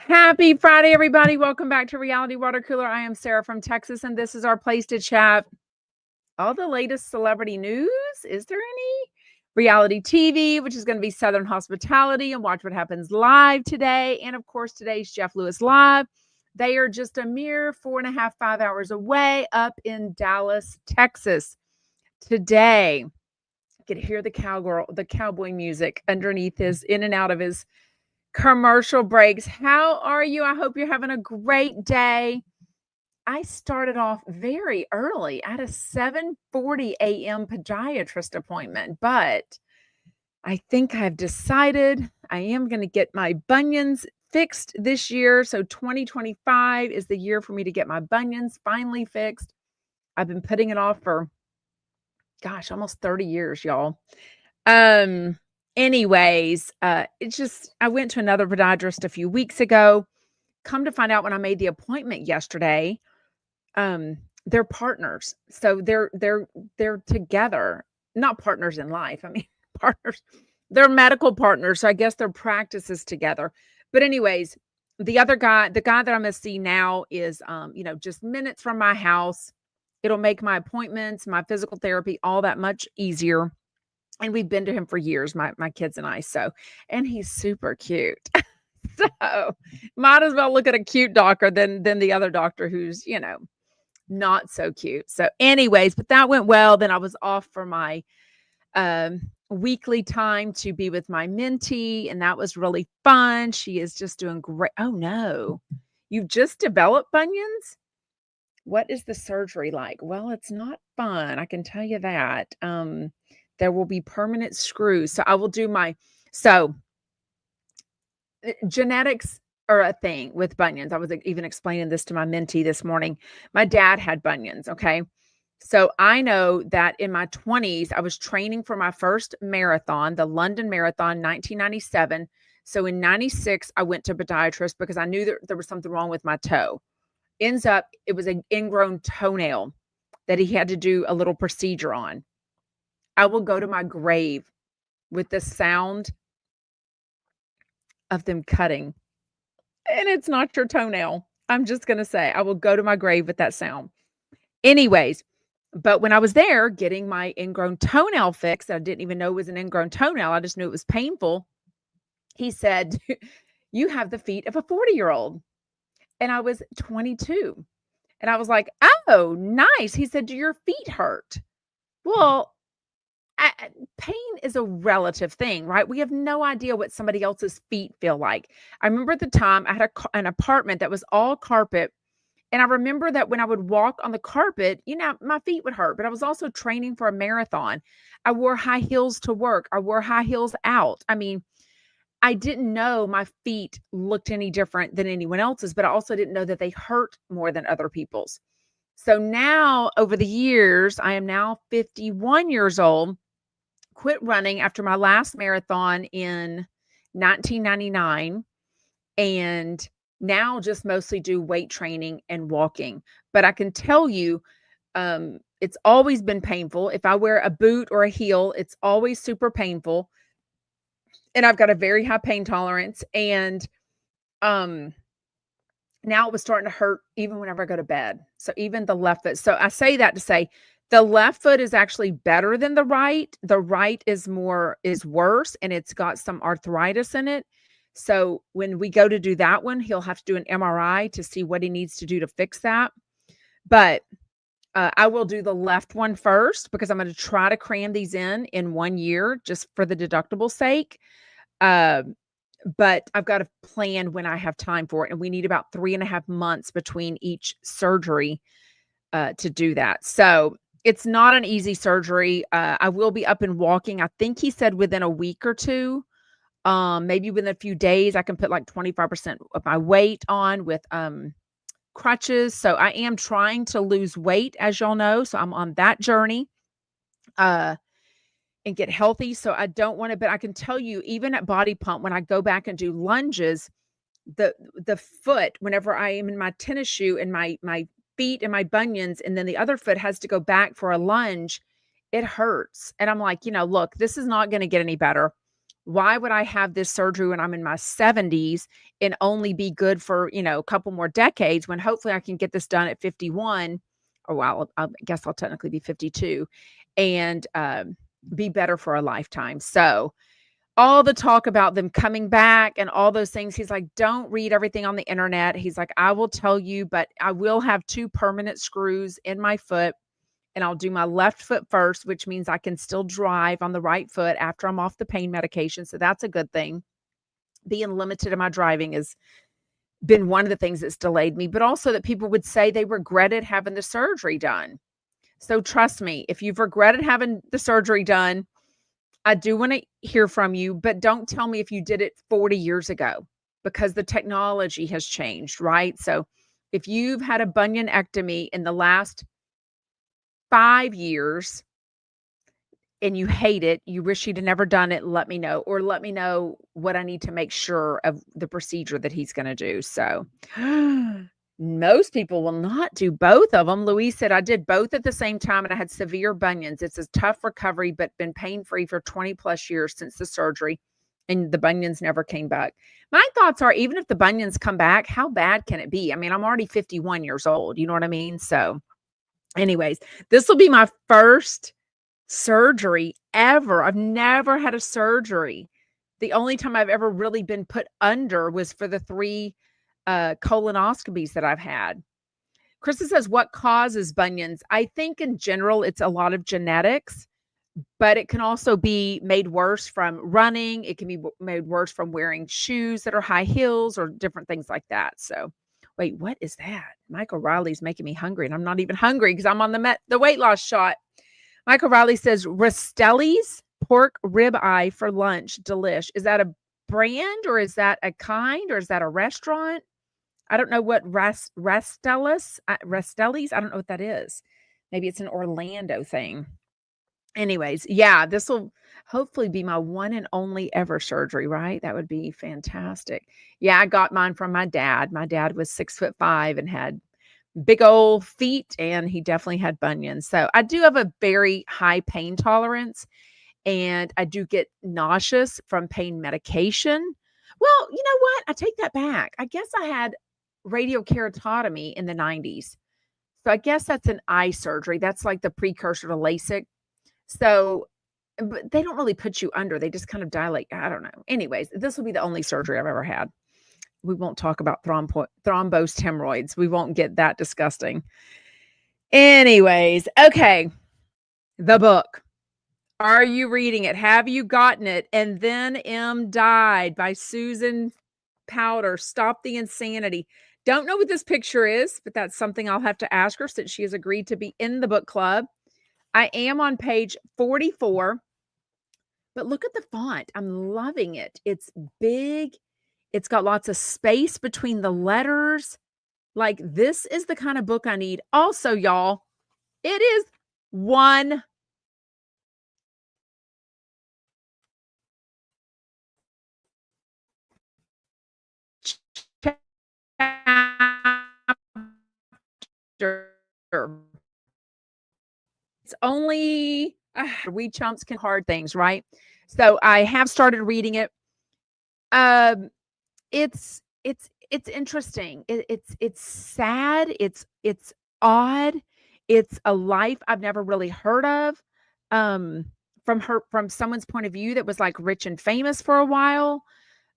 Happy Friday, everybody. Welcome back to Reality Water Cooler. I am Sarah from Texas, and this is our place to chat all the latest celebrity news. Is there any? Reality TV, which is going to be Southern Hospitality, and Watch What Happens Live today. And of course, today's Jeff Lewis Live. They are just a mere 4.5, 5 hours away up in Dallas, Texas. Today, you could hear the cowboy music underneath his, in and out of his commercial breaks. How are you? I hope you're having a great day. I started off very early at a 7:40 a.m. podiatrist appointment, but I think I've decided I am going to get my bunions fixed this year. So 2025 is the year for me to get my bunions finally fixed. I've been putting it off for, almost 30 years, y'all. Anyways, it's just, I went to another podiatrist a few weeks ago. Come to find out, when I made the appointment yesterday, they're partners. So they're together, not partners in life. I mean, partners, they're medical partners. So I guess their practices together. But anyways, the guy that I'm going to see now is, just minutes from my house. It'll make my appointments, my physical therapy, all that much easier. And we've been to him for years, my kids and I. So, and he's super cute. So might as well look at a cute doctor than the other doctor who's, not so cute. So anyways, but that went well. Then I was off for my weekly time to be with my mentee, and that was really fun. She is just doing great. Oh no, you've just developed bunions? What is the surgery like? Well, it's not fun, I can tell you that. There will be permanent screws. So I will do genetics are a thing with bunions. I was even explaining this to my mentee this morning. My dad had bunions. Okay. So I know that in my 20s, I was training for my first marathon, the London Marathon, 1997. So in 96, I went to a podiatrist because I knew that there was something wrong with my toe. Ends up, it was an ingrown toenail that he had to do a little procedure on. I will go to my grave with the sound of them cutting. And it's not your toenail. I'm just going to say, I will go to my grave with that sound. Anyways, but when I was there getting my ingrown toenail fixed, I didn't even know it was an ingrown toenail. I just knew it was painful. He said, "You have the feet of a 40-year-old." And I was 22. And I was like, "Oh, nice." He said, "Do your feet hurt?" Well, pain is a relative thing, right? We have no idea what somebody else's feet feel like. I remember at the time I had an apartment that was all carpet. And I remember that when I would walk on the carpet, my feet would hurt, but I was also training for a marathon. I wore high heels to work. I wore high heels out. I mean, I didn't know my feet looked any different than anyone else's, but I also didn't know that they hurt more than other people's. So now, over the years, I am now 51 years old, quit running after my last marathon in 1999, and now just mostly do weight training and walking. But I can tell you, it's always been painful. If I wear a boot or a heel, it's always super painful. And I've got a very high pain tolerance. And now it was starting to hurt even whenever I go to bed. So even the left foot. So I say that to say the left foot is actually better than the right. The right is worse, and it's got some arthritis in it. So when we go to do that one, he'll have to do an MRI to see what he needs to do to fix that. But I will do the left one first because I'm going to try to cram these in 1 year just for the deductible sake. But I've got to plan when I have time for it. And we need about 3.5 months between each surgery to do that. So it's not an easy surgery. I will be up and walking. I think he said within a week or two. Maybe within a few days, I can put like 25% of my weight on with crutches. So I am trying to lose weight, as y'all know. So I'm on that journey and get healthy. So I don't want to, but I can tell you, even at body pump, when I go back and do lunges, the foot, whenever I am in my tennis shoe and my feet and my bunions, and then the other foot has to go back for a lunge, it hurts. And I'm like, look, this is not going to get any better. Why would I have this surgery when I'm in my 70s and only be good for, a couple more decades when hopefully I can get this done at 51, or well, I guess I'll technically be 52, and be better for a lifetime. So all the talk about them coming back and all those things, he's like, don't read everything on the internet. He's like, I will tell you, but I will have 2 permanent screws in my foot, and I'll do my left foot first, which means I can still drive on the right foot after I'm off the pain medication. So that's a good thing. Being limited in my driving has been one of the things that's delayed me, but also that people would say they regretted having the surgery done. So trust me, if you've regretted having the surgery done, I do want to hear from you, but don't tell me if you did it 40 years ago, because the technology has changed, right? So if you've had a bunionectomy in the last 5 years and you hate it, you wish you'd have never done it, let me know, or let me know what I need to make sure of the procedure that he's going to do. So most people will not do both of them. Louise said, I did both at the same time and I had severe bunions. It's a tough recovery, but been pain-free for 20 plus years since the surgery, and the bunions never came back. My thoughts are, even if the bunions come back, how bad can it be? I mean, I'm already 51 years old. You know what I mean? So anyways, this will be my first surgery ever. I've never had a surgery. The only time I've ever really been put under was for the 3 colonoscopies that I've had. Krista says, what causes bunions? I think in general, it's a lot of genetics, but it can also be made worse from running. It can be made worse from wearing shoes that are high heels or different things like that. So wait, what is that? Michael Riley's making me hungry, and I'm not even hungry because I'm on the weight loss shot. Michael Riley says, Rastelli's pork rib eye for lunch. Delish. Is that a brand, or is that a kind, or is that a restaurant? I don't know what Rastelli's, I don't know what that is. Maybe it's an Orlando thing. Anyways, yeah, this will hopefully be my one and only ever surgery, right? That would be fantastic. Yeah, I got mine from my dad. My dad was 6'5" and had big old feet, and he definitely had bunions. So I do have a very high pain tolerance, and I do get nauseous from pain medication. Well, you know what? I take that back. I guess I had radiokeratotomy in the 90s. So I guess that's an eye surgery. That's like the precursor to LASIK. So, but they don't really put you under. They just kind of dilate. I don't know. Anyways, this will be the only surgery I've ever had. We won't talk about thrombosed hemorrhoids. We won't get that disgusting. Anyways, okay. The book. Are you reading it? Have you gotten it? And Then M Died by Susan Powder. Stop the Insanity. Don't know what this picture is, but that's something I'll have to ask her since she has agreed to be in the book club. I am on page 44, but look at the font. I'm loving it. It's big. It's got lots of space between the letters. Like, this is the kind of book I need. Also, y'all, it is one chapter. It's only we chumps can hard things, right? So I have started reading it. Um, it's interesting. It's sad. It's odd. It's a life I've never really heard of. Um, from someone's point of view that was like rich and famous for a while.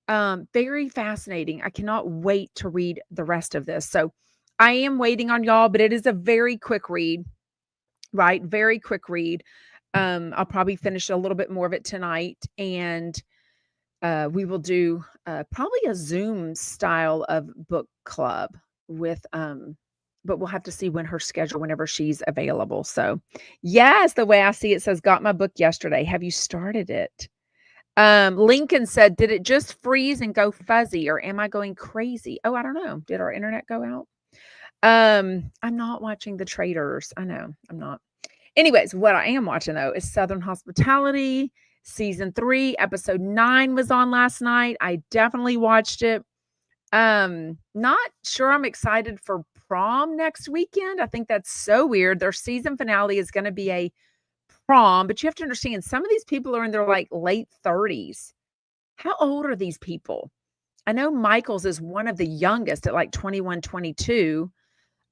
Very fascinating. I cannot wait to read the rest of this. So I am waiting on y'all, but it is a very quick read, right? Very quick read. I'll probably finish a little bit more of it tonight, and we will do probably a Zoom style of book club with, but we'll have to see when her schedule, whenever she's available. So, yes, the way I see it says, got my book yesterday. Have you started it? Lincoln said, did it just freeze and go fuzzy, or am I going crazy? Oh, I don't know. Did our internet go out? I'm not watching The Traitors. I know I'm not. Anyways, what I am watching though is Southern Hospitality season 3, episode 9 was on last night. I definitely watched it. Not sure I'm excited for prom next weekend. I think that's so weird. Their season finale is going to be a prom, but you have to understand, some of these people are in their like late 30s. How old are these people? I know Michael's is one of the youngest at like 21, 22.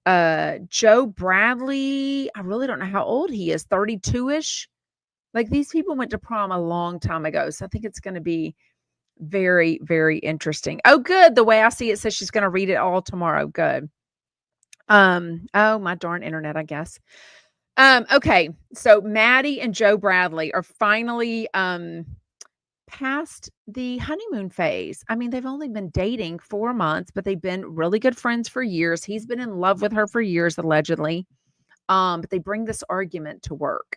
Joe Bradley, I really don't know how old he is, 32-ish. Like these people went to prom a long time ago. So I think it's going to be very, very interesting. Oh, good. The way I see it says she's going to read it all tomorrow. Good. Oh, my darn internet, I guess. Okay. So Maddie and Joe Bradley are finally past the honeymoon phase. I mean, they've only been dating 4 months, but they've been really good friends for years. He's been in love with her for years, allegedly. But they bring this argument to work,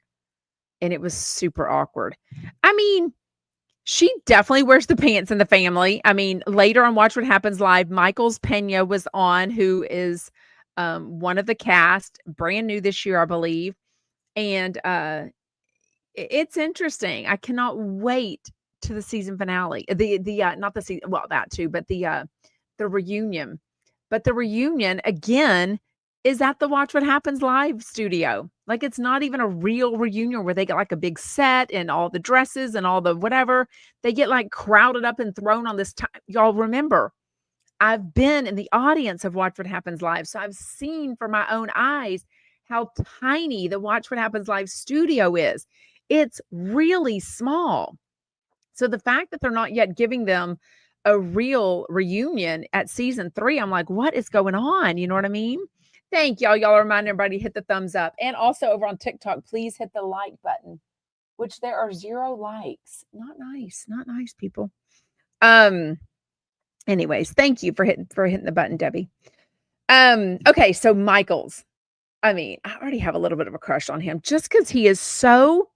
and it was super awkward. I mean, she definitely wears the pants in the family. I mean, later on Watch What Happens Live, Michael's Pena was on, who is one of the cast, brand new this year, I believe. And it's interesting. I cannot wait to the season finale. The not the season, well, that too, but the reunion. But the reunion again is at the Watch What Happens Live studio. Like it's not even a real reunion where they get like a big set and all the dresses and all the whatever. They get like crowded up and thrown on this time. Y'all remember, I've been in the audience of Watch What Happens Live. So I've seen for my own eyes how tiny the Watch What Happens Live studio is. It's really small. So the fact that they're not yet giving them a real reunion at season 3, I'm like, what is going on? You know what I mean? Thank y'all. Y'all remind everybody to hit the thumbs up. And also over on TikTok, please hit the like button, which there are 0 likes. Not nice. Not nice, people. Anyways, thank you for hitting the button, Debbie. Okay, so Michael's. I mean, I already have a little bit of a crush on him just because he is so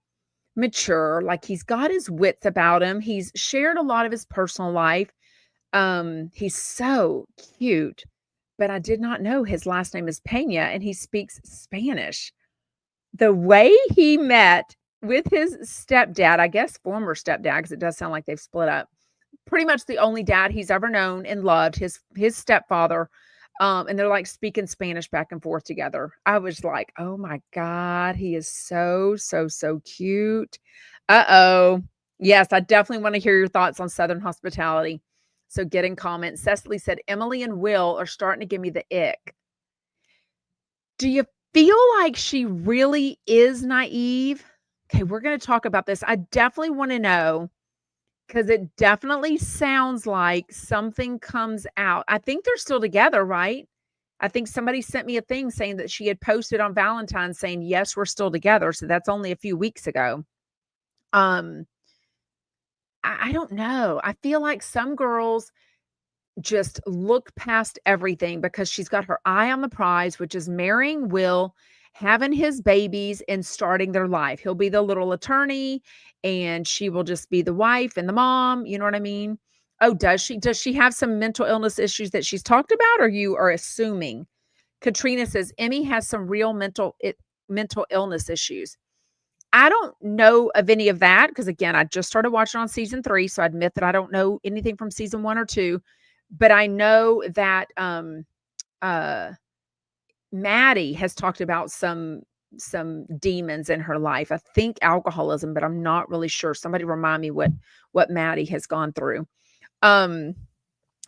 mature. Like he's got his wits about him. He's shared a lot of his personal life. He's so cute. But I did not know his last name is Pena and he speaks Spanish. The way he met with his stepdad, I guess former stepdad, because it does sound like they've split up. Pretty much the only dad he's ever known and loved, his stepfather. And they're like speaking Spanish back and forth together. I was like, oh my God, he is so, so, so cute. Uh-oh. Yes, I definitely want to hear your thoughts on Southern hospitality. So get in comments. Cecily said, Emily and Will are starting to give me the ick. Do you feel like she really is naive? Okay, we're going to talk about this. I definitely want to know because it definitely sounds like something comes out. I think they're still together, right? I think somebody sent me a thing saying that she had posted on Valentine's saying, yes, we're still together. So that's only a few weeks ago. I don't know. I feel like some girls just look past everything because she's got her eye on the prize, which is marrying Will, having his babies, and starting their life. He'll be the little attorney and she will just be the wife and the mom. You know what I mean? Oh, does she have some mental illness issues that she's talked about, or you are assuming? Katrina says Emmy has some real mental illness issues. I don't know of any of that because, again, I just started watching on season 3, so I admit that I don't know anything from season 1 or 2. But I know that Maddie has talked about some demons in her life. I think alcoholism, but I'm not really sure. Somebody remind me what Maddie has gone through.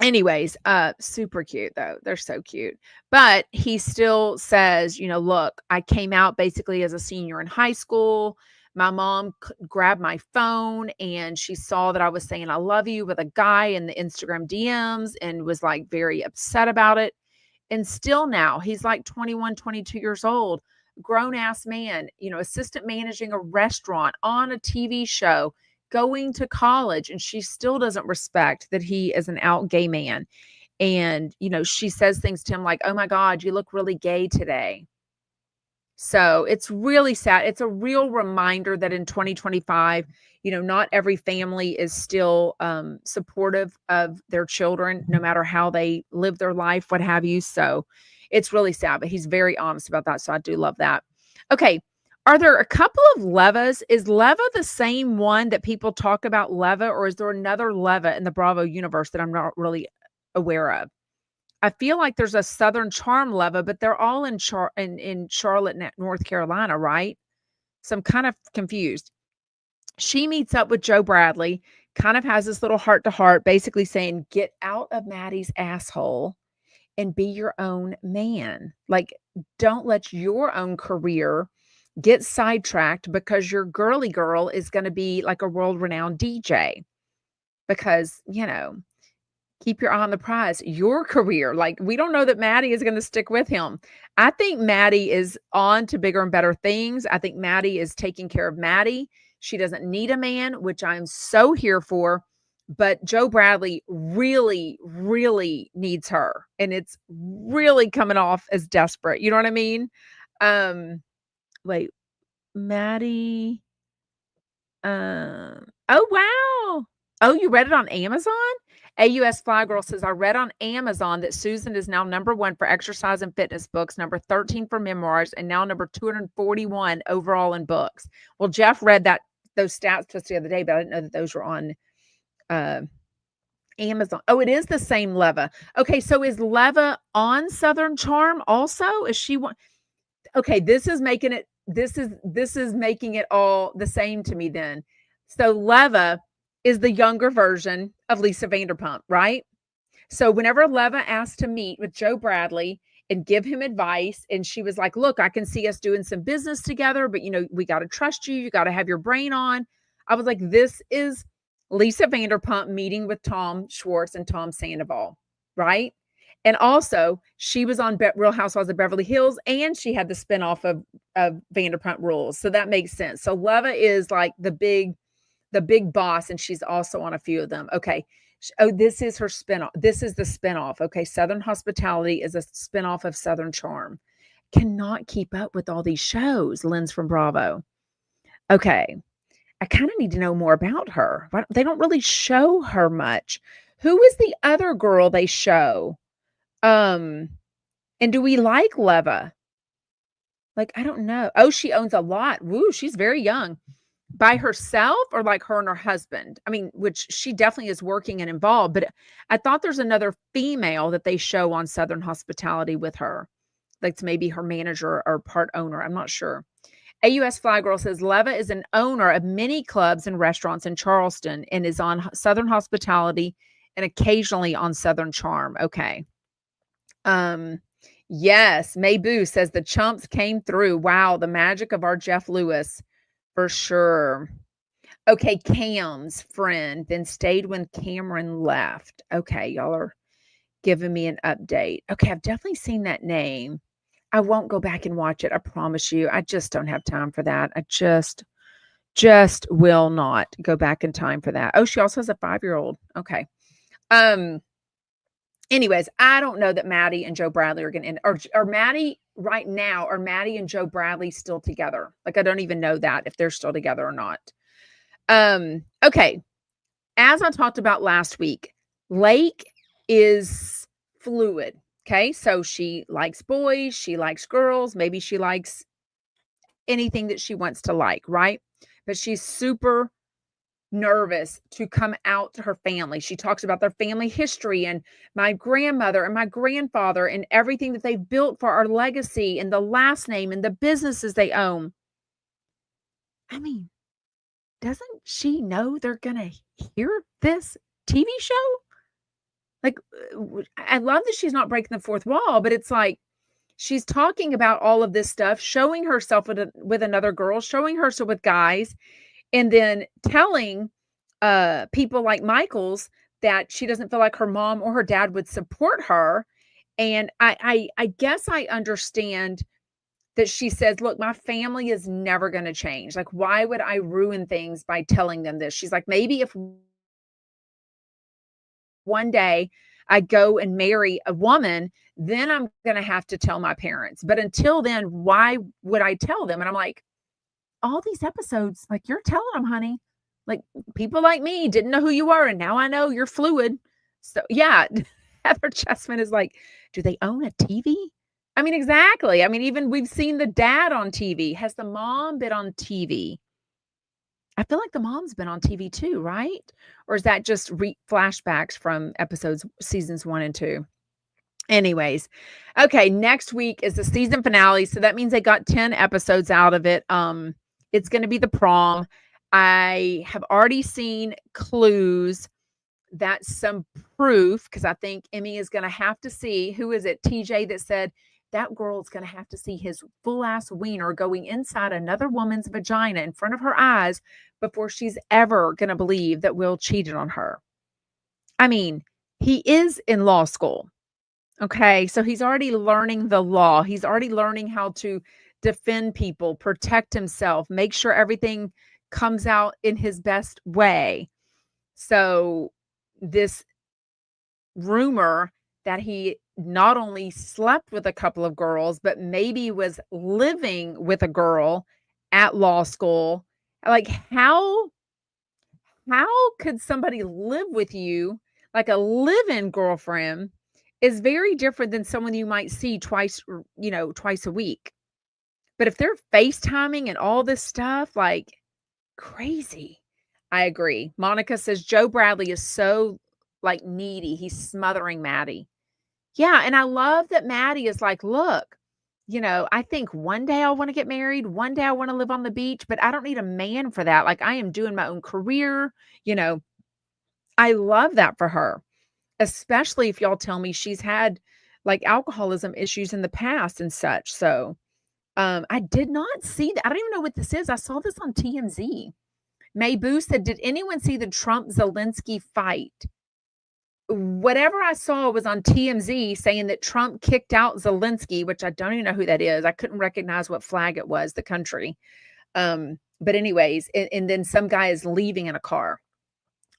Anyways, super cute though. They're so cute. But he still says, look, I came out basically as a senior in high school. My mom grabbed my phone and she saw that I was saying I love you with a guy in the Instagram DMs and was like very upset about it. And still now he's like 21, 22 years old, grown ass man, assistant managing a restaurant, on a TV show, going to college, and she still doesn't respect that he is an out gay man. And, she says things to him like, oh my God, you look really gay today. So it's really sad. It's a real reminder that in 2025, not every family is still supportive of their children, no matter how they live their life, what have you. So it's really sad, but he's very honest about that. So I do love that. Okay. Are there a couple of Levas? Is Leva the same one that people talk about, Leva, or is there another Leva in the Bravo universe that I'm not really aware of? I feel like there's a Southern Charm Leva, but they're all in Charlotte, North Carolina, right? So I'm kind of confused. She meets up with Joe Bradley. kind of has this little heart to heart, basically saying, get out of Maddie's asshole and be your own man. Like, don't let your own career get sidetracked because your girly girl is going to be like a world renowned DJ. Because, keep your eye on the prize, your career. Like, we don't know that Maddie is going to stick with him. I think Maddie is on to bigger and better things. I think Maddie is taking care of Maddie. She doesn't need a man, which I'm so here for. But Joe Bradley really, really needs her. And it's really coming off as desperate. You know what I mean? Wait, Maddie. Oh, wow. Oh, you read it on Amazon? AUS Fly Girl says, I read on Amazon that Susan is now #1 for exercise and fitness books, #13 for memoirs, and now number 241 overall in books. Well, Jeff read those stats to us the other day, but I didn't know that those were on Amazon. Oh, it is the same Leva. Okay, so is Leva on Southern Charm also? Is she one? Okay, this is making it all the same to me then. So Leva is the younger version of Lisa Vanderpump, right? So whenever Leva asked to meet with Joe Bradley and give him advice, and she was like, look, I can see us doing some business together, but we got to trust you. You got to have your brain on. I was like, this is Lisa Vanderpump meeting with Tom Schwartz and Tom Sandoval, right? And also, she was on Real Housewives of Beverly Hills, and she had the spinoff of Vanderpump Rules. So that makes sense. So Leva is like the big boss, and she's also on a few of them. Okay. Oh, this is her spinoff. This is the spinoff. Okay. Southern Hospitality is a spinoff of Southern Charm. Cannot keep up with all these shows. Lynn's from Bravo. Okay. I kind of need to know more about her. They don't really show her much. Who is the other girl they show? And do we like Leva? Like, I don't know. Oh, she owns a lot. Woo, she's very young. By herself or like her and her husband? I mean, which she definitely is working and involved, but I thought there's another female that they show on Southern Hospitality with her. Like, it's maybe her manager or part owner. I'm not sure. AUS Fly Girl says Leva is an owner of many clubs and restaurants in Charleston and is on Southern Hospitality and occasionally on Southern Charm. Okay. Yes, Mayboo says the chumps came through. Wow, the magic of our Jeff Lewis. For sure. Okay, Cam's friend then stayed when Cameron left. Okay, y'all are giving me an update. Okay, I've definitely seen that name. I won't go back and watch it. I promise you. I just don't have time for that. I just will not go back in time for that. Oh, she also has a 5-year-old. Okay. Anyways, I don't know that Maddie and Joe Bradley are going to end, or Maddie right now, are Maddie and Joe Bradley still together? Like, I don't even know that if they're still together or not. Okay. As I talked about last week, Lake is fluid. Okay. So she likes boys, she likes girls, maybe she likes anything that she wants to like, right? But she's super nervous to come out to her family. She talks about their family history and my grandmother and my grandfather and everything that they've built for our legacy and the last name and the businesses they own. I mean, doesn't she know they're going to hear this TV show? Like, I love that she's not breaking the fourth wall, but it's like she's talking about all of this stuff, showing herself with another girl, showing herself with guys, and then telling people like Michael's that she doesn't feel like her mom or her dad would support her. And I guess I understand that she says, look, my family is never going to change. Like, why would I ruin things by telling them this? She's like, maybe if one day I go and marry a woman, then I'm going to have to tell my parents. But until then, why would I tell them? And I'm like, all these episodes, like, you're telling them, honey, like, people like me didn't know who you were. And now I know you're fluid. So yeah, Heather Chessman is like, do they own a TV? I mean, exactly. I mean, even we've seen the dad on TV. Has the mom been on TV? I feel like the mom's been on TV too, right? Or is that just flashbacks from seasons 1 and 2? Anyways, okay, next week is the season finale. So that means they got 10 episodes out of it. It's going to be the prom. I have already seen clues. That's some proof because I think Emmy is gonna have to see who is it, TJ, that said, "That girl's gonna have to see his full ass wiener going inside another woman's vagina in front of her eyes before she's ever gonna believe that Will cheated on her." I mean, he is in law school, okay? So he's already learning the law. He's already learning how to defend people, protect himself, make sure everything comes out in his best way. So this rumor that he not only slept with a couple of girls, but maybe was living with a girl at law school. Like, how could somebody live with you like a live-in girlfriend is very different than someone you might see twice, twice a week. But if they're FaceTiming and all this stuff, like crazy. I agree. Monica says Joe Bradley is so like needy. He's smothering Maddie. Yeah, and I love that Maddie is like, look, I think one day I want to get married, one day I want to live on the beach, but I don't need a man for that. Like I am doing my own career, you know. I love that for her, especially if y'all tell me she's had like alcoholism issues in the past and such. So, I did not see that. I don't even know what this is. I saw this on TMZ. May Boo said, "Did anyone see the Trump-Zelensky fight?" Whatever I saw was on TMZ saying that Trump kicked out Zelensky, which I don't even know who that is. I couldn't recognize what flag it was, the country. But anyways, and then some guy is leaving in a car.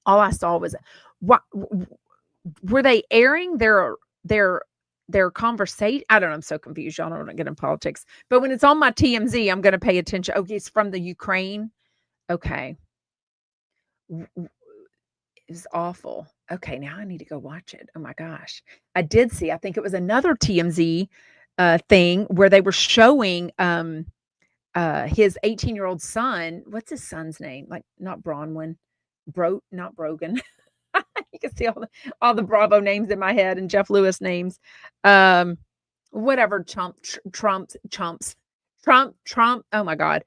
All I saw was what were they airing their conversation? I don't know. I'm so confused. Y'all don't get in politics. But when it's on my TMZ, I'm going to pay attention. Okay, it's from the Ukraine. Okay. It was awful. Okay, now I need to go watch it. Oh my gosh. I did see, I think it was another TMZ thing where they were showing his 18-year-old son. What's his son's name? Like not Bronwyn. Not Brogan. You can see all the Bravo names in my head and Jeff Lewis names. Whatever Trump. Oh my God.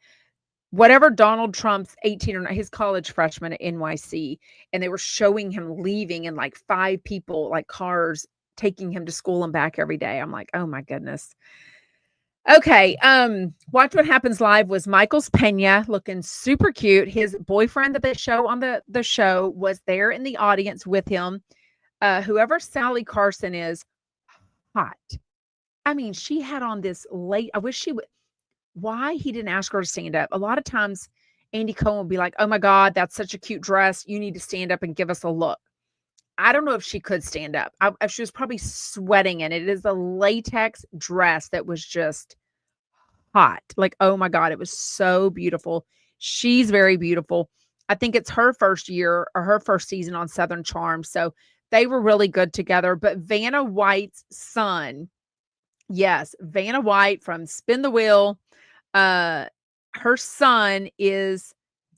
Whatever Donald Trump's 18 or not, his college freshman at NYC, and they were showing him leaving and like 5 people, like cars taking him to school and back every day. I'm like, oh my goodness. Okay. Watch What Happens Live was Michael's Pena looking super cute. His boyfriend that they show on the show was there in the audience with him. Whoever Sally Carson is, hot. I mean, she had on this late, I wish she would. Why he didn't ask her to stand up. A lot of times Andy Cohen will be like, "Oh my God, that's such a cute dress. You need to stand up and give us a look." I don't know if she could stand up. She was probably sweating in it. It is a latex dress that was just hot. Like, oh my God, it was so beautiful. She's very beautiful. I think it's her first year or her first season on Southern Charm. So they were really good together. But Vanna White's son, yes, Vanna White from Spin the Wheel. Her son is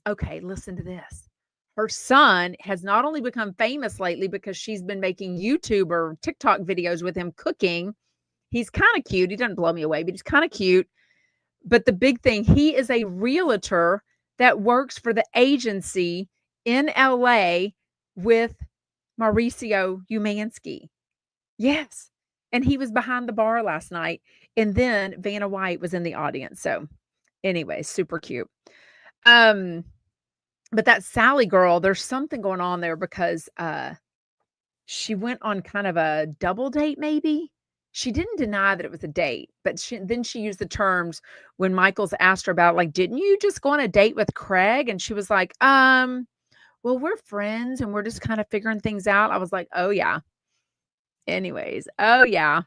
okay, listen to this. Her son has not only become famous lately because she's been making YouTube or TikTok videos with him cooking. He's kind of cute. He doesn't blow me away, but he's kind of cute. But the big thing, he is a realtor that works for the agency in LA with Mauricio Umansky. Yes. And he was behind the bar last night. And then Vanna White was in the audience. So anyway, super cute. But that Sally girl, there's something going on there because she went on kind of a double date, maybe. She didn't deny that it was a date, but then she used the terms when Michaels asked her about, like, didn't you just go on a date with Craig? And she was like, well, we're friends and we're just kind of figuring things out. I was like, oh yeah. Anyways, oh yeah.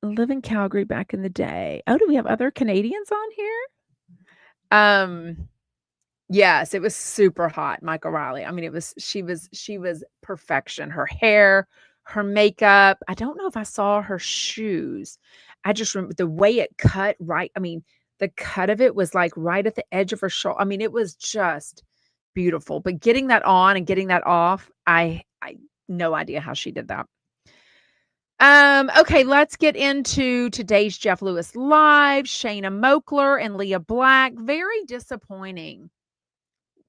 Live in Calgary back in the day. Oh, do we have other Canadians on here? Yes, it was super hot, Michael Riley. I mean, she was perfection. Her hair, her makeup. I don't know if I saw her shoes. I just remember the way it cut right. I mean, the cut of it was like right at the edge of her shoulder. I mean, it was just beautiful. But getting that on and getting that off, I no idea how she did that. Okay, let's get into today's Jeff Lewis Live. Shayna Moakler and Leah Black. Very disappointing.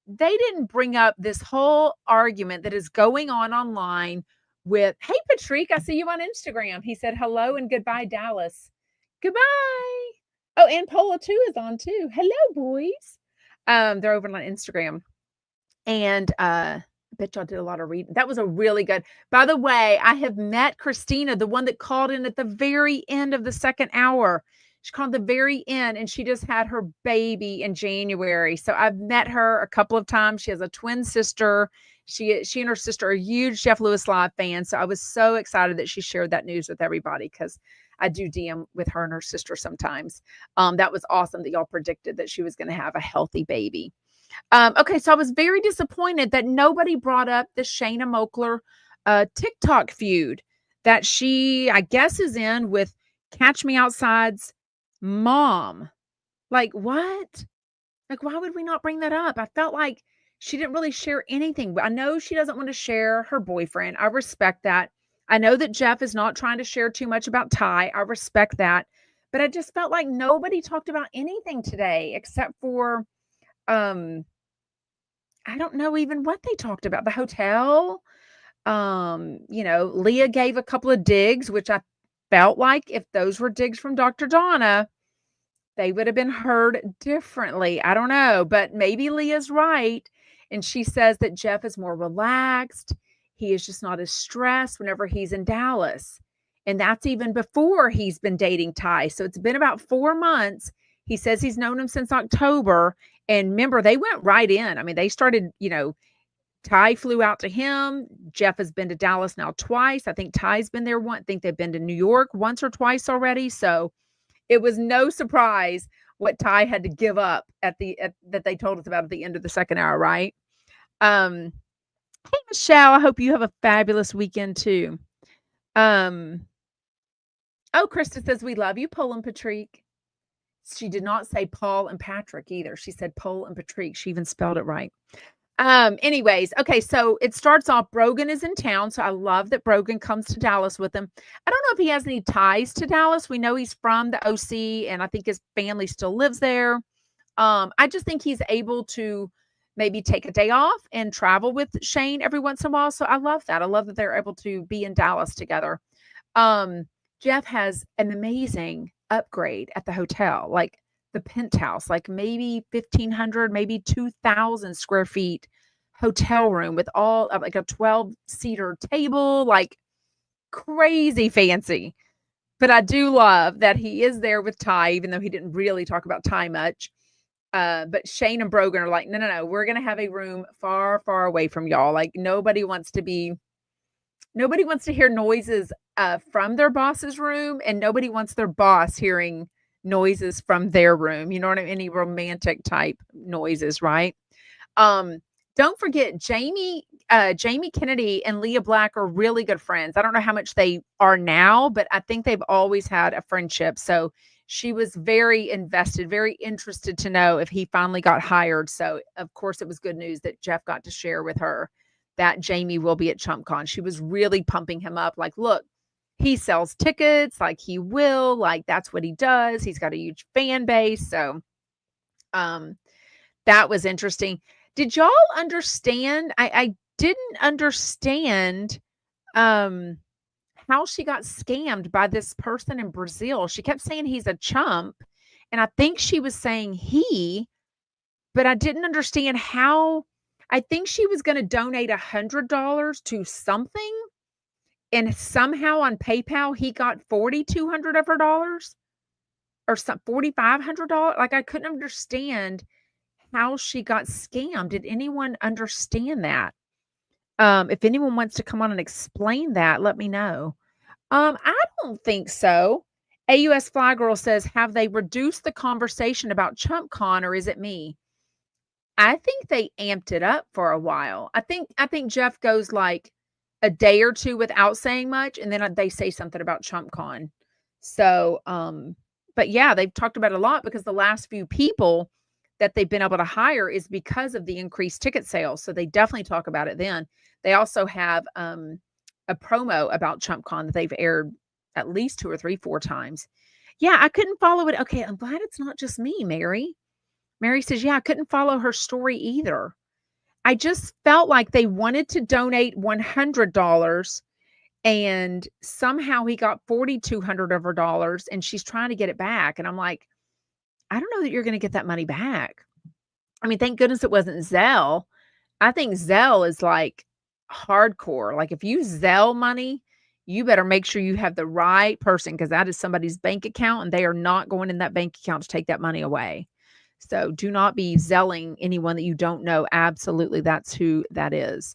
They didn't bring up this whole argument that is going on online with, hey, Patrick, I see you on Instagram. He said hello and goodbye, Dallas. Goodbye. Oh, and Paula too is on too. Hello, boys. They're over on Instagram. And I bet y'all did a lot of reading. That was a really good. By the way, I have met Christina, the one that called in at the very end of the second hour. She called the very end and she just had her baby in January. So I've met her a couple of times. She has a twin sister. She and her sister are huge Jeff Lewis Live fans. So I was so excited that she shared that news with everybody because I do DM with her and her sister sometimes. That was awesome that y'all predicted that she was going to have a healthy baby. Okay, so I was very disappointed that nobody brought up the Shayna Moakler TikTok feud that she, I guess, is in with Catch Me Outside's mom. Like, what? Like, why would we not bring that up? I felt like she didn't really share anything. But I know she doesn't want to share her boyfriend. I respect that. I know that Jeff is not trying to share too much about Ty. I respect that. But I just felt like nobody talked about anything today except for I don't know even what they talked about. The hotel. Leah gave a couple of digs, which I felt like if those were digs from Dr. Donna, they would have been heard differently. I don't know, but maybe Leah's right. And she says that Jeff is more relaxed. He is just not as stressed whenever he's in Dallas. And that's even before he's been dating Ty. So it's been about 4 months. He says he's known him since October. And remember, they went right in. I mean, they started, Ty flew out to him. Jeff has been to Dallas now twice. I think Ty's been there once. I think they've been to New York once or twice already. So it was no surprise what Ty had to give up that they told us about at the end of the second hour, right? Hey, Michelle, I hope you have a fabulous weekend too. Oh, Krista says we love you, Paul and Patrick. She did not say Paul and Patrick either. She said Paul and Patrick. She even spelled it right. Anyways, okay, so it starts off, Brogan is in town, so I love that Brogan comes to Dallas with him. I don't know if he has any ties to Dallas. We know he's from the OC, and I think his family still lives there. I just think he's able to maybe take a day off and travel with Shane every once in a while, so I love that. I love that they're able to be in Dallas together. Jeff has an amazing upgrade at the hotel, like the penthouse, like maybe 1,500, maybe 2,000 square feet hotel room with all of like a 12-seater table, like crazy fancy. But I do love that he is there with Ty, even though he didn't really talk about Ty much. But Shane and Brogan are like, no, we're going to have a room far, far away from y'all. Like nobody wants to hear noises from their boss's room, and nobody wants their boss hearing noises from their room. You know what I mean? Any romantic type noises, right? Don't forget Jamie Kennedy and Leah Black are really good friends. I don't know how much they are now, but I think they've always had a friendship. So she was very invested, very interested to know if he finally got hired. So of course it was good news that Jeff got to share with her that Jamie will be at ChumpCon. She was really pumping him up. Like, look, he sells tickets, like he will, like that's what he does. He's got a huge fan base. So that was interesting. Did y'all understand? I didn't understand how she got scammed by this person in Brazil. She kept saying he's a chump, and I think she was saying he, but I didn't understand how. I think she was going to donate $100 to something, and somehow on PayPal he got $4,200 of her dollars or some $4,500. Like I couldn't understand how she got scammed. Did anyone understand that? If anyone wants to come on and explain that, let me know. I don't think so. AUS Fly Girl says, have they reduced the conversation about ChumpCon, or is it me? I think they amped it up for a while. I think Jeff goes like a day or two without saying much, and then they say something about ChumpCon. So, but yeah, they've talked about it a lot because the last few people that they've been able to hire is because of the increased ticket sales. So they definitely talk about it then. They also have a promo about ChumpCon that they've aired at least 2 or 3, 4 times. Yeah, I couldn't follow it. Okay, I'm glad it's not just me, Mary. Mary says, "Yeah, I couldn't follow her story either." I just felt like they wanted to donate $100 and somehow he got 4,200 of her dollars and she's trying to get it back. And I'm like, I don't know that you're going to get that money back. I mean, thank goodness it wasn't Zelle. I think Zelle is like hardcore. Like if you Zelle money, you better make sure you have the right person because that is somebody's bank account and they are not going in that bank account to take that money away. So do not be Zelling anyone that you don't know. Absolutely, that's who that is.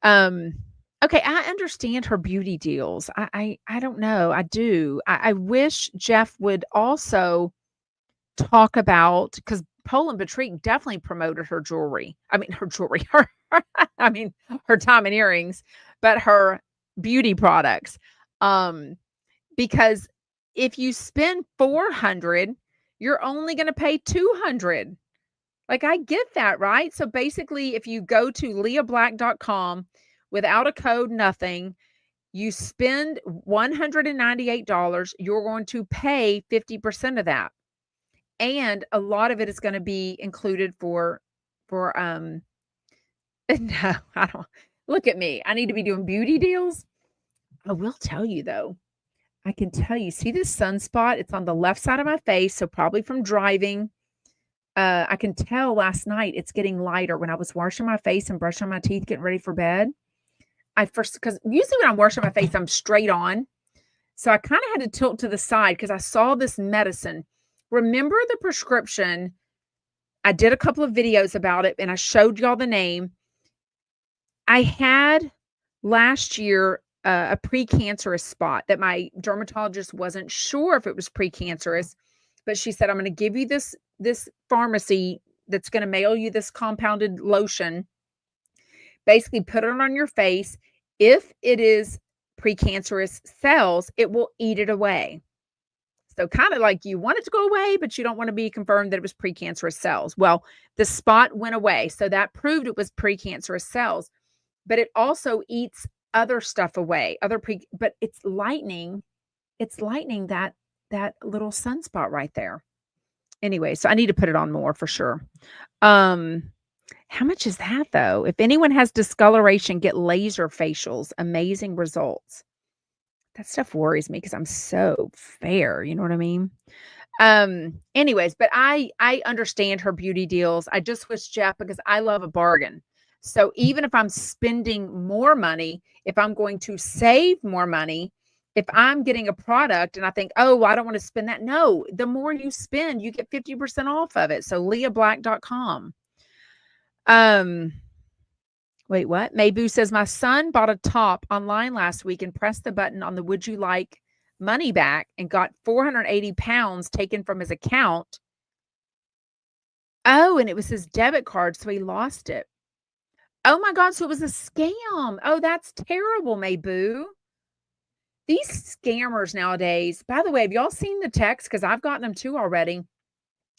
Um, okay, I understand her beauty deals. I don't know. I do. I wish Jeff would also talk about because Poland Patrick definitely promoted her jewelry. I mean, her jewelry, her I mean, her diamond earrings, but her beauty products. Um, because if you spend 400, you're only going to pay 200. Like I get that, right? So basically, if you go to leahblack.com without a code, nothing, you spend $198, you're going to pay 50% of that. And a lot of it is going to be included for no, I don't look at me. I need to be doing beauty deals. I will tell you though. I can tell you, see this sunspot? It's on the left side of my face, so probably from driving. I can tell last night it's getting lighter when I was washing my face and brushing my teeth, getting ready for bed. I first because usually when I'm washing my face, I'm straight on. So I kind of had to tilt to the side because I saw this medicine. Remember the prescription? I did a couple of videos about it and I showed y'all the name. I had last year a precancerous spot that my dermatologist wasn't sure if it was precancerous, but she said, I'm going to give you this pharmacy that's going to mail you this compounded lotion. Basically, put it on your face. If it is precancerous cells, it will eat it away. So kind of like you want it to go away, but you don't want to be confirmed that it was precancerous cells. Well, the spot went away. So that proved it was precancerous cells, but it also eats other stuff away, but it's lightening that little sunspot right there. Anyway, so I need to put it on more for sure. How much is that though? If anyone has discoloration, get laser facials, amazing results. That stuff worries me because I'm so fair, you know what I mean? Anyways, but I understand her beauty deals. I just wish Jeff because I love a bargain. So even if I'm spending more money, if I'm going to save more money, if I'm getting a product and I think, oh, well, I don't want to spend that. No, the more you spend, you get 50% off of it. So leahblack.com. Wait, what? Mayboo says, my son bought a top online last week and pressed the button on the would you like money back and got 480 pounds taken from his account. Oh, and it was his debit card, so he lost it. Oh my God, so it was a scam. Oh, that's terrible, Mayboo. These scammers nowadays, by the way, have y'all seen the text? Because I've gotten them too already. I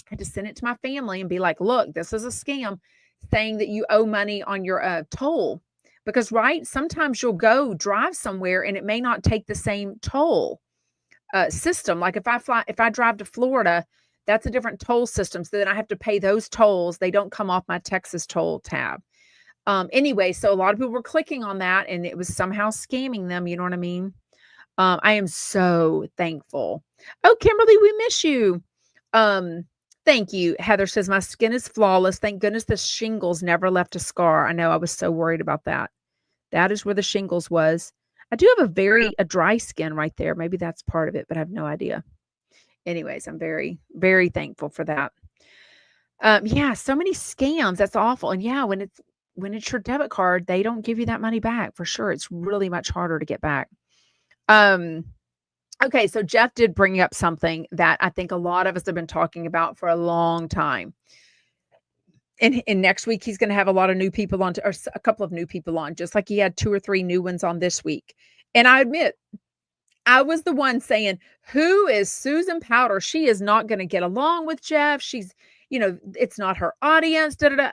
had to send it to my family and be like, look, this is a scam saying that you owe money on your toll. Because, right, sometimes you'll go drive somewhere and it may not take the same toll system. Like if I drive to Florida, that's a different toll system. So then I have to pay those tolls. They don't come off my Texas toll tab. Anyway, so a lot of people were clicking on that and it was somehow scamming them. You know what I mean? I am so thankful. Oh, Kimberly, we miss you. Thank you. Heather says, my skin is flawless. Thank goodness the shingles never left a scar. I know I was so worried about that. That is where the shingles was. I do have a dry skin right there. Maybe that's part of it, but I have no idea. Anyways, I'm very, very thankful for that. Yeah, so many scams. That's awful. And yeah, when it's your debit card, they don't give you that money back for sure. It's really much harder to get back. Okay, so Jeff did bring up something that I think a lot of us have been talking about for a long time. And next week, he's going to have a lot of new people on, or a couple of new people on, just like he had 2 or 3 new ones on this week. And I admit, I was the one saying, who is Susan Powder? She is not going to get along with Jeff. She's, it's not her audience. Da, da, da.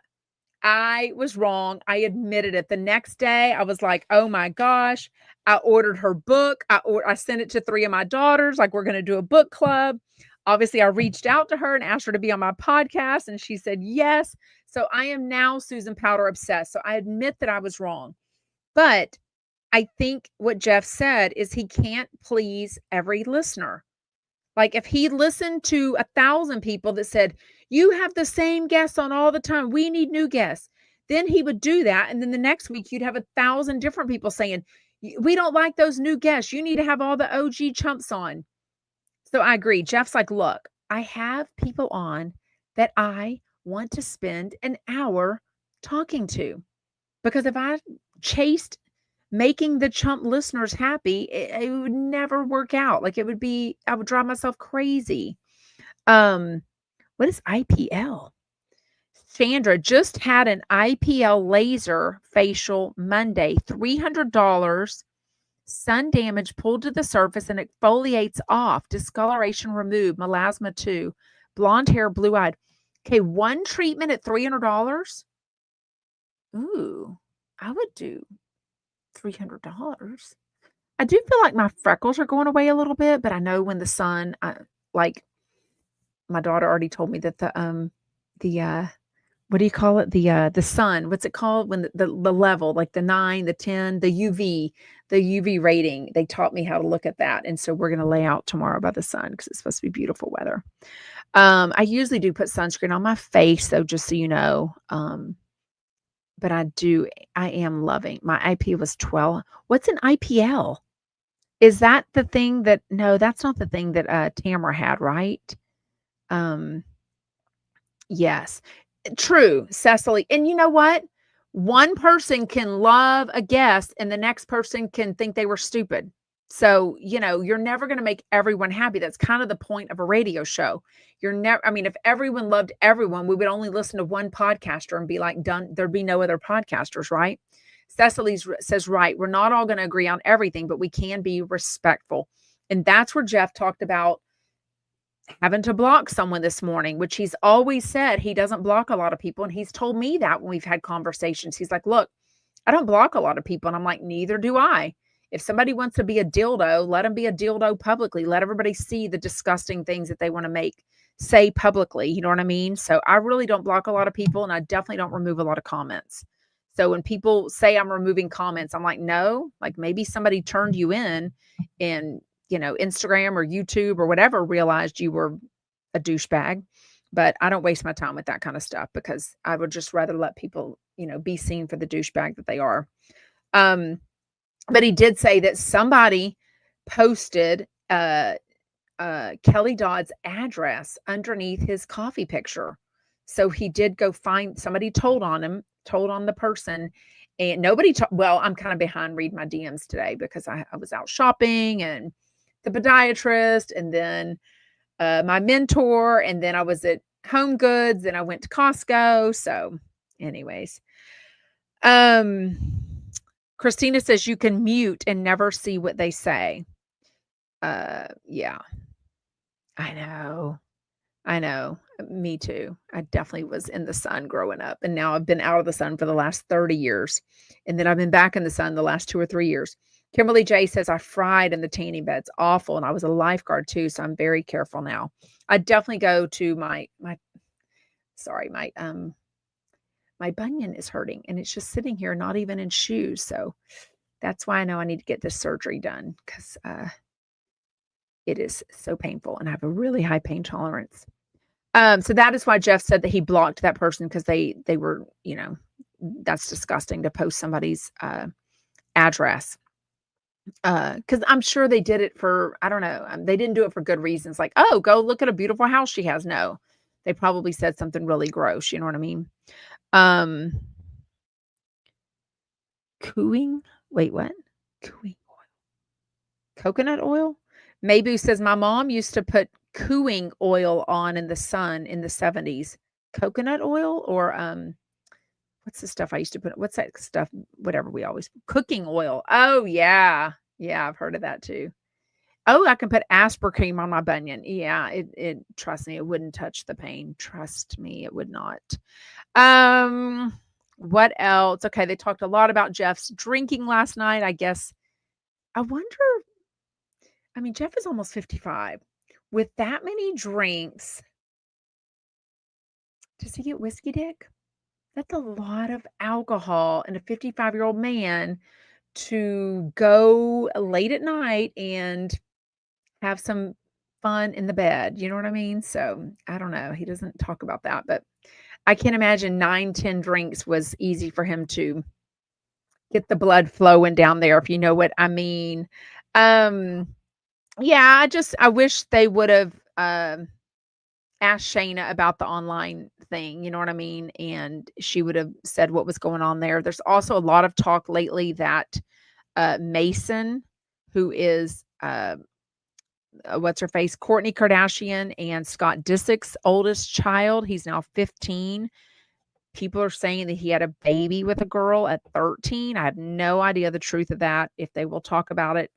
I was wrong. I admitted it. The next day, I was like, oh my gosh, I ordered her book. I sent it to 3 of my daughters, like, we're gonna do a book club. Obviously, I reached out to her and asked her to be on my podcast, and she said yes. So I am now Susan Powder obsessed. So I admit that I was wrong. But I think what Jeff said is he can't please every listener. Like, if he listened to 1,000 people that said, "You have the same guests on all the time. We need new guests." Then he would do that, and then the next week, you'd have 1,000 different people saying, "We don't like those new guests. You need to have all the OG chumps on." So I agree. Jeff's like, "Look, I have people on that I want to spend an hour talking to, because if I chased making the chump listeners happy, it would never work out. Like, I would drive myself crazy." Um, what is IPL? Sandra just had an IPL laser facial Monday, $300, sun damage pulled to the surface and exfoliates off, discoloration removed, melasma 2, blonde hair, blue eyed. Okay, one treatment at $300. Ooh, I would do $300. I do feel like my freckles are going away a little bit, but I know when the sun, like, my daughter already told me that the what do you call it? The sun, what's it called? When the level, like the 9, the 10, the UV rating, they taught me how to look at that. And so we're going to lay out tomorrow by the sun because it's supposed to be beautiful weather. I usually do put sunscreen on my face, though, just so you know. But I am loving my IP was 12. What's an IPL? Is that the thing that, no, that's not the thing that Tamara had, right? Yes. True, Cecily. And you know what? One person can love a guest and the next person can think they were stupid. So, you're never going to make everyone happy. That's kind of the point of a radio show. If everyone loved everyone, we would only listen to one podcaster and be like, done. There'd be no other podcasters, right? Cecily says, right. We're not all going to agree on everything, but we can be respectful. And that's where Jeff talked about having to block someone this morning, which he's always said he doesn't block a lot of people. And he's told me that when we've had conversations, he's like, look, I don't block a lot of people. And I'm like, neither do I. If somebody wants to be a dildo, let them be a dildo publicly. Let everybody see the disgusting things that they want to say publicly. You know what I mean? So I really don't block a lot of people, and I definitely don't remove a lot of comments. So when people say I'm removing comments, I'm like, no, like maybe somebody turned you in and Instagram or YouTube or whatever realized you were a douchebag. But I don't waste my time with that kind of stuff because I would just rather let people, be seen for the douchebag that they are. But he did say that somebody posted Kelly Dodd's address underneath his coffee picture. So he did go find somebody, told on the person, and nobody. Well, I'm kind of behind reading my DMs today because I was out shopping and the podiatrist, and then my mentor, and then I was at Home Goods, and I went to Costco. So, anyways, Christina says you can mute and never see what they say. Yeah, I know. Me too. I definitely was in the sun growing up, and now I've been out of the sun for the last 30 years, and then I've been back in the sun the last 2 or 3 years. Kimberly J says I fried in the tanning beds. Awful. And I was a lifeguard too. So I'm very careful now. I definitely go to my bunion is hurting and it's just sitting here, not even in shoes. So that's why I know I need to get this surgery done because it is so painful and I have a really high pain tolerance. So that is why Jeff said that he blocked that person because they were, that's disgusting to post somebody's address. Because I'm sure they did it for, I don't know, they didn't do it for good reasons. Like, oh, go look at a beautiful house she has. No, they probably said something really gross. You know what I mean? Cooing. Wait, what? Cooing oil. Coconut oil? Maybe says my mom used to put cooing oil on in the sun in the 70s. Coconut oil or what's the stuff I used to put? What's that stuff? Whatever we always cooking oil. Oh yeah. Yeah, I've heard of that too. Oh, I can put aspartame on my bunion. Yeah, it trust me, it wouldn't touch the pain. Trust me, it would not. What else? Okay, they talked a lot about Jeff's drinking last night. I guess I wonder, I mean, Jeff is almost 55. With that many drinks, does he get whiskey dick? That's a lot of alcohol in a 55-year-old man to go late at night and have some fun in the bed, you know what I mean? So, I don't know, he doesn't talk about that, but I can't imagine 9, 10 drinks was easy for him to get the blood flowing down there, if you know what I mean. Um, yeah, I wish they would've, asked Shayna about the online thing, you know what I mean? And she would have said what was going on there. There's also a lot of talk lately that, Mason, who is, what's her face? Kourtney Kardashian and Scott Disick's oldest child, he's now 15. People are saying that he had a baby with a girl at 13. I have no idea the truth of that, if they will talk about it.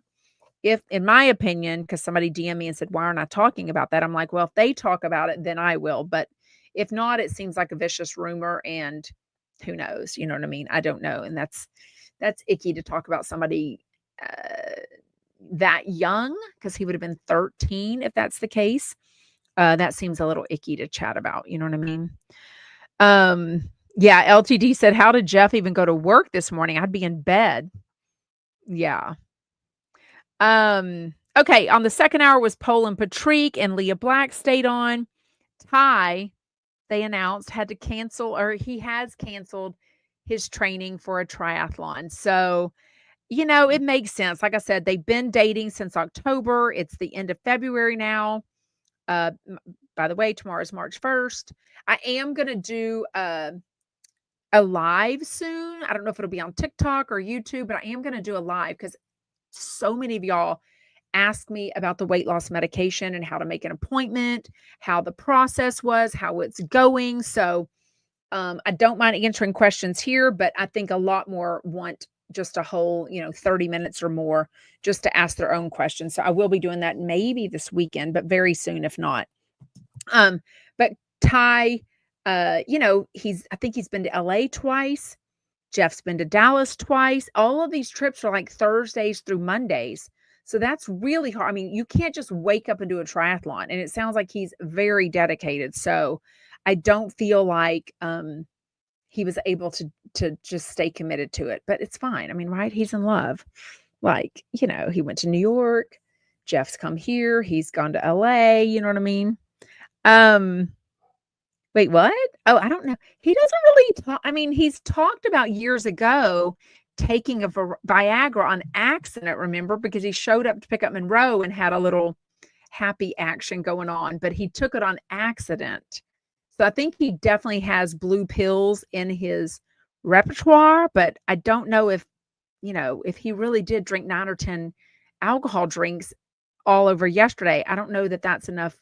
If in my opinion, because somebody DM me and said, "Why aren't I talking about that?" I'm like, "Well, if they talk about it, then I will, but if not, it seems like a vicious rumor, and who knows, you know what I mean? I don't know, and that's icky to talk about somebody, uh, that young, because he would have been 13 if that's the case. That seems a little icky to chat about, you know what I mean? Yeah, LTD said, "How did Jeff even go to work this morning? I'd be in bed." Yeah. Okay, on the second hour was Poland and Patrick, and Leah Black stayed on. Ty, they announced, had to cancel, or he has canceled his training for a triathlon. So, it makes sense. Like I said, they've been dating since October. It's the end of February now. By the way, tomorrow is March 1st. I am going to do a live soon. I don't know if it'll be on TikTok or YouTube, but I am going to do a live because so many of y'all asked me about the weight loss medication and how to make an appointment, how the process was, how it's going. So I don't mind answering questions here, but I think a lot more want just a whole, 30 minutes or more just to ask their own questions. So I will be doing that maybe this weekend, but very soon if not. But Ty, I think he's been to LA twice. Jeff's been to Dallas twice. All of these trips are like Thursdays through Mondays. So that's really hard. I mean, you can't just wake up and do a triathlon. And it sounds like he's very dedicated. So I don't feel like he was able to just stay committed to it. But it's fine. I mean, right? He's in love. Like, he went to New York. Jeff's come here. He's gone to LA. You know what I mean? Um, Wait, what? Oh, I don't know. He doesn't really talk. I mean, he's talked about years ago taking a Viagra on accident, remember? Because he showed up to pick up Monroe and had a little happy action going on, but he took it on accident. So I think he definitely has blue pills in his repertoire, but I don't know if he really did drink 9 or 10 alcohol drinks all over yesterday. I don't know that that's enough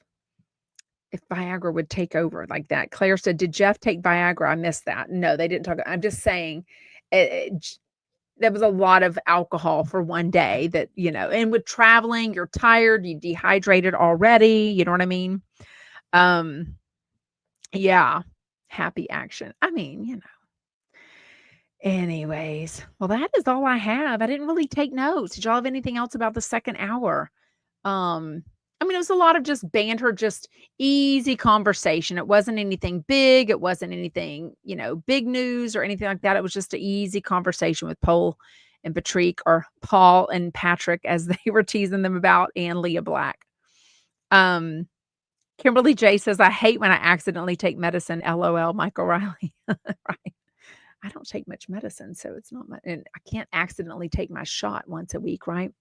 if Viagra would take over like that. Claire said, "Did Jeff take Viagra?" I missed that. No, they didn't talk. I'm just saying there was a lot of alcohol for one day that, and with traveling, you're tired, you dehydrated already. You know what I mean? Um, yeah, happy action. I mean. Anyways, well, that is all I have. I didn't really take notes. Did y'all have anything else about the second hour? Um, I mean, it was a lot of just banter, just easy conversation. It wasn't anything big. It wasn't anything, big news or anything like that. It was just an easy conversation with Paul and Patrick, or Paul and Patrick, as they were teasing them about, and Leah Black. Um, Kimberly J says, "I hate when I accidentally take medicine. LOL, Mike O'Reilly." Right. I don't take much medicine, so it's not much, and I can't accidentally take my shot once a week, right?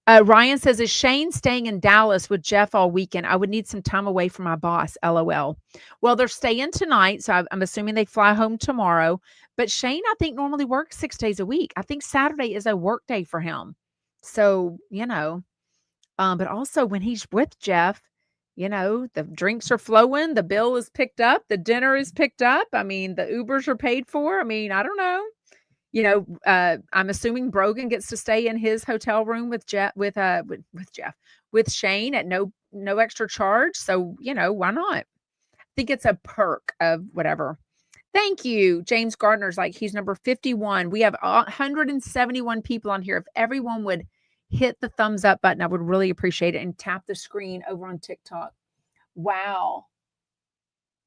Ryan says, "Is Shane staying in Dallas with Jeff all weekend? I would need some time away from my boss, LOL." Well, they're staying tonight, so I'm assuming they fly home tomorrow. But Shane, I think, normally works 6 days a week. I think Saturday is a work day for him. So, but also when he's with Jeff, the drinks are flowing, the bill is picked up, the dinner is picked up. I mean, the Ubers are paid for. I mean, I don't know. I'm assuming Brogan gets to stay in his hotel room with Jeff, with Jeff, with Shane at no extra charge. So, why not? I think it's a perk of whatever. Thank you. James Gardner's like, he's number 51. We have 171 people on here. If everyone would hit the thumbs up button. I would really appreciate it. And tap the screen over on TikTok. Wow.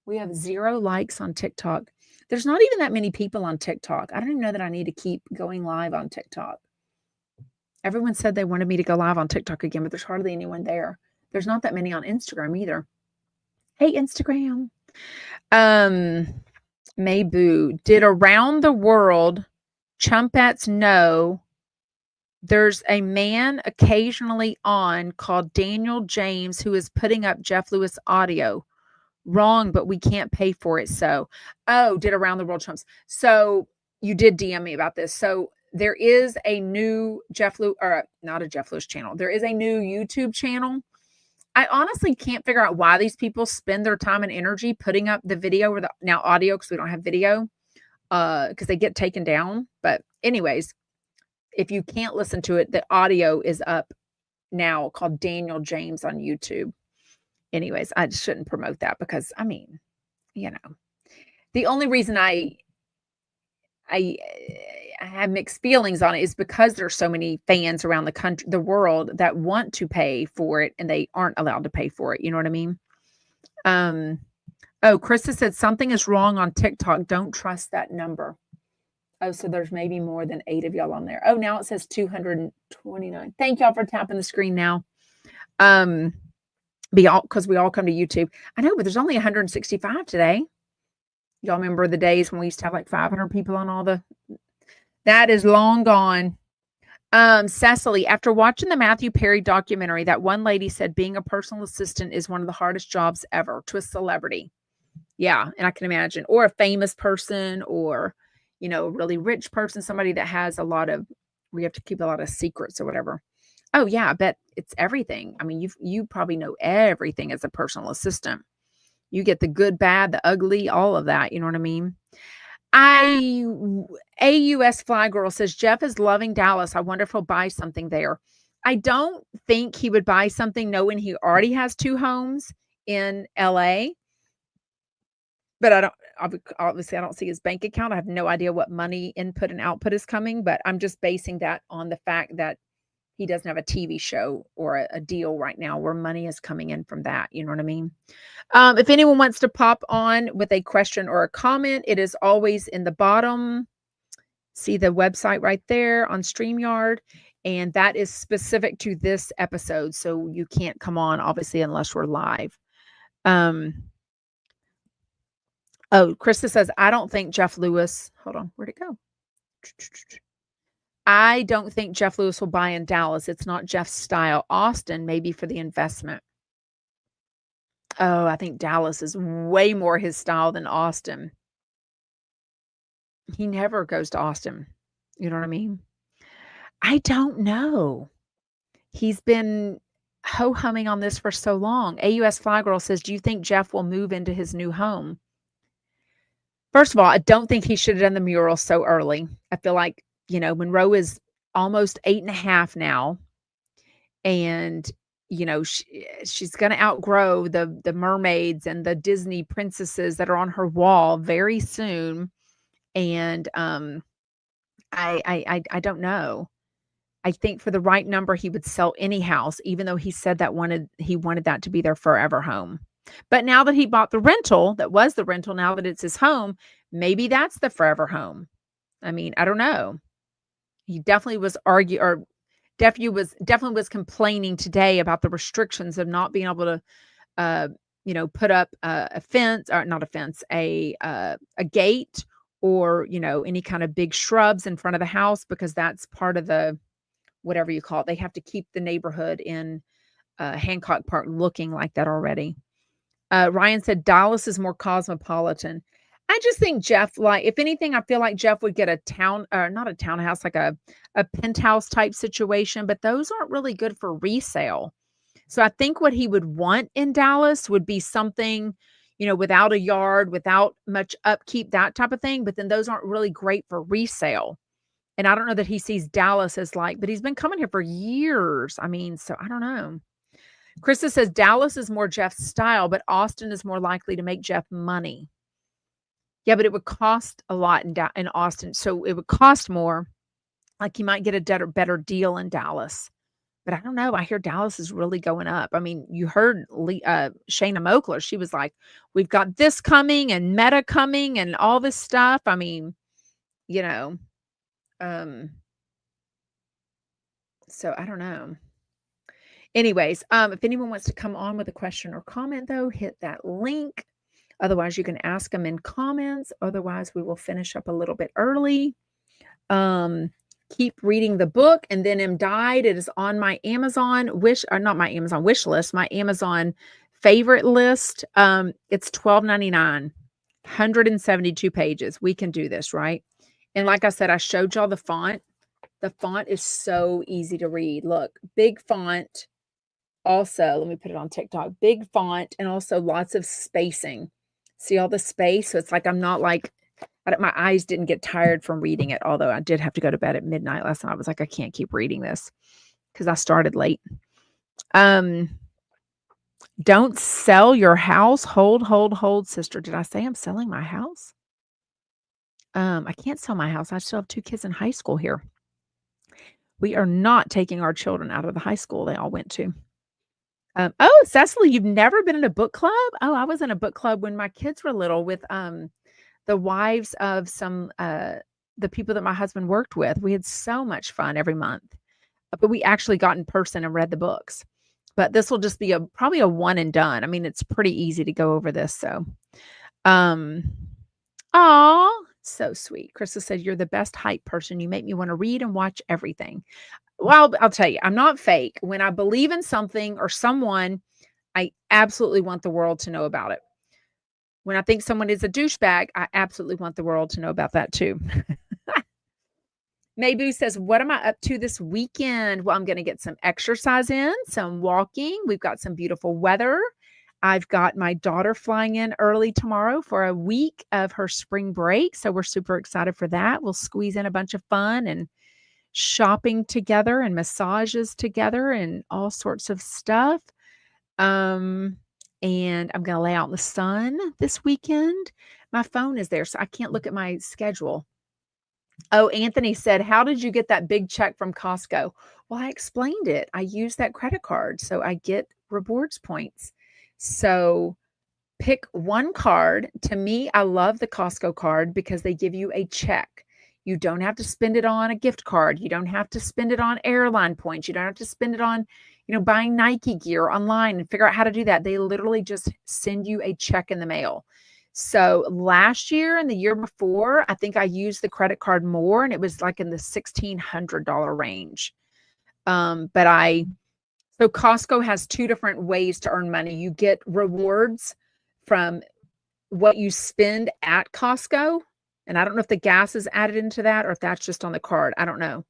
We have 0 likes on TikTok. There's not even that many people on TikTok. I don't even know that I need to keep going live on TikTok. Everyone said they wanted me to go live on TikTok again, but there's hardly anyone there. There's not that many on Instagram either. Hey, Instagram. Mayboo, did Around the World Chumpettes know there's a man occasionally on called Daniel James who is putting up Jeff Lewis audio? Wrong, but we can't pay for it. So, did Around the World Chumps. So you did DM me about this. So there is a new Jeff Lewis, or not a Jeff Lewis channel. There is a new YouTube channel. I honestly can't figure out why these people spend their time and energy putting up the video or the now audio, because we don't have video, because they get taken down. But anyways, if you can't listen to it, the audio is up now, called Daniel James on YouTube. Anyways, I just shouldn't promote that because, I mean, the only reason I have mixed feelings on it is because there's so many fans around the country, the world, that want to pay for it and they aren't allowed to pay for it. You know what I mean? Krista said something is wrong on TikTok. Don't trust that number. Oh, so there's maybe more than 8 of y'all on there. Oh, now it says 229. Thank y'all for tapping the screen now. Because we all come to YouTube. I know, but there's only 165 today. Y'all remember the days when we used to have like 500 people on all the... That is long gone. Cecily, after watching the Matthew Perry documentary, that one lady said being a personal assistant is one of the hardest jobs ever to a celebrity. Yeah, and I can imagine. Or a famous person, or, a really rich person, somebody that has we have to keep a lot of secrets or whatever. Oh, yeah, I bet it's everything. I mean, you probably know everything as a personal assistant. You get the good, bad, the ugly, all of that. You know what I mean? AUS Fly Girl says, Jeff is loving Dallas. I wonder if he'll buy something there. I don't think he would buy something knowing he already has 2 homes in LA. But obviously I don't see his bank account. I have no idea what money input and output is coming, but I'm just basing that on the fact that he doesn't have a TV show or a deal right now where money is coming in from that. You know what I mean? If anyone wants to pop on with a question or a comment, it is always in the bottom. See the website right there on StreamYard. And that is specific to this episode. So you can't come on, obviously, unless we're live. Krista says, I don't think Jeff Lewis, hold on, where'd it go? I don't think Jeff Lewis will buy in Dallas. It's not Jeff's style. Austin, maybe for the investment. Oh, I think Dallas is way more his style than Austin. He never goes to Austin. You know what I mean? I don't know. He's been ho-humming on this for so long. AUS Fly Girl says, do you think Jeff will move into his new home? First of all, I don't think he should have done the mural so early. I feel like, Monroe is almost 8.5 now. And, she's going to outgrow the mermaids and the Disney princesses that are on her wall very soon. And I don't know. I think for the right number, he would sell any house, even though he said that he wanted that to be their forever home. But now that he bought the rental, that was the rental, now that it's his home, maybe that's the forever home. I mean, I don't know. He definitely was definitely was complaining today about the restrictions of not being able to, put up a fence, or not a fence, a gate, or, any kind of big shrubs in front of the house, because that's part of the, whatever you call it. They have to keep the neighborhood in Hancock Park looking like that already. Ryan said Dallas is more cosmopolitan. I just think Jeff, if anything, I feel like Jeff would get not a townhouse, like a penthouse type situation, but those aren't really good for resale. So I think what he would want in Dallas would be something, without a yard, without much upkeep, that type of thing. But then those aren't really great for resale. And I don't know that he sees Dallas as but he's been coming here for years. I mean, so I don't know. Krista says Dallas is more Jeff's style, but Austin is more likely to make Jeff money. Yeah, but it would cost a lot in Austin. So it would cost more. Like he might get a better deal in Dallas. But I don't know, I hear Dallas is really going up. I mean, you heard Shayna Mokler, she was like, "We've got this coming and Meta coming and all this stuff." I mean, you know, um, so I don't know. Anyways, if anyone wants to come on with a question or comment, though, hit that link. Otherwise, you can ask them in comments. Otherwise, we will finish up a little bit early. Um, keep reading the book, and then Am Died. It is on my Amazon not my Amazon wish list, my Amazon favorite list. It's $12.99, 172 pages. We can do this, right? And like I said, I showed y'all the font. The font is so easy to read. Look, big font. Also, let me put it on TikTok. Big font and also lots of spacing. See all the space? So it's like I'm not like my eyes didn't get tired from reading it, although I did have to go to bed at midnight last night. I was like, I can't keep reading this because I started late. Don't sell your house. Hold, sister. Did I say I'm selling my house? I can't sell my house. I still have 2 kids in high school here. We are not taking our children out of the high school they all went to. Oh, Cecily, you've never been in a book club? Oh, I was in a book club when my kids were little with the wives of some the people that my husband worked with. We had so much fun every month. But we actually got in person and read the books. But this will just be probably a one and done. I mean, it's pretty easy to go over this. So, aw, so sweet. Krista said, "You're the best hype person. You make me want to read and watch everything." Well, I'll tell you, I'm not fake. When I believe in something or someone, I absolutely want the world to know about it. When I think someone is a douchebag, I absolutely want the world to know about that too. Maybu says, "What am I up to this weekend?" Well, I'm going to get some exercise in, some walking. We've got some beautiful weather. I've got my daughter flying in early tomorrow for a week of her spring break. So we're super excited for that. We'll squeeze in a bunch of fun and shopping together and massages together and all sorts of stuff. And I'm going to lay out in the sun this weekend. My phone is there, so I can't look at my schedule. Oh, Anthony said, "How did you get that big check from Costco?" Well, I explained it. I use that credit card, so I get rewards points. So pick one card. To me, I love the Costco card because they give you a check. You don't have to spend it on a gift card. You don't have to spend it on airline points. You don't have to spend it on, buying Nike gear online and figure out how to do that. They literally just send you a check in the mail. So last year and the year before, I think I used the credit card more, and it was like in the $1,600 range. So Costco has 2 different ways to earn money. You get rewards from what you spend at Costco, and I don't know if the gas is added into that or if that's just on the card. I don't know.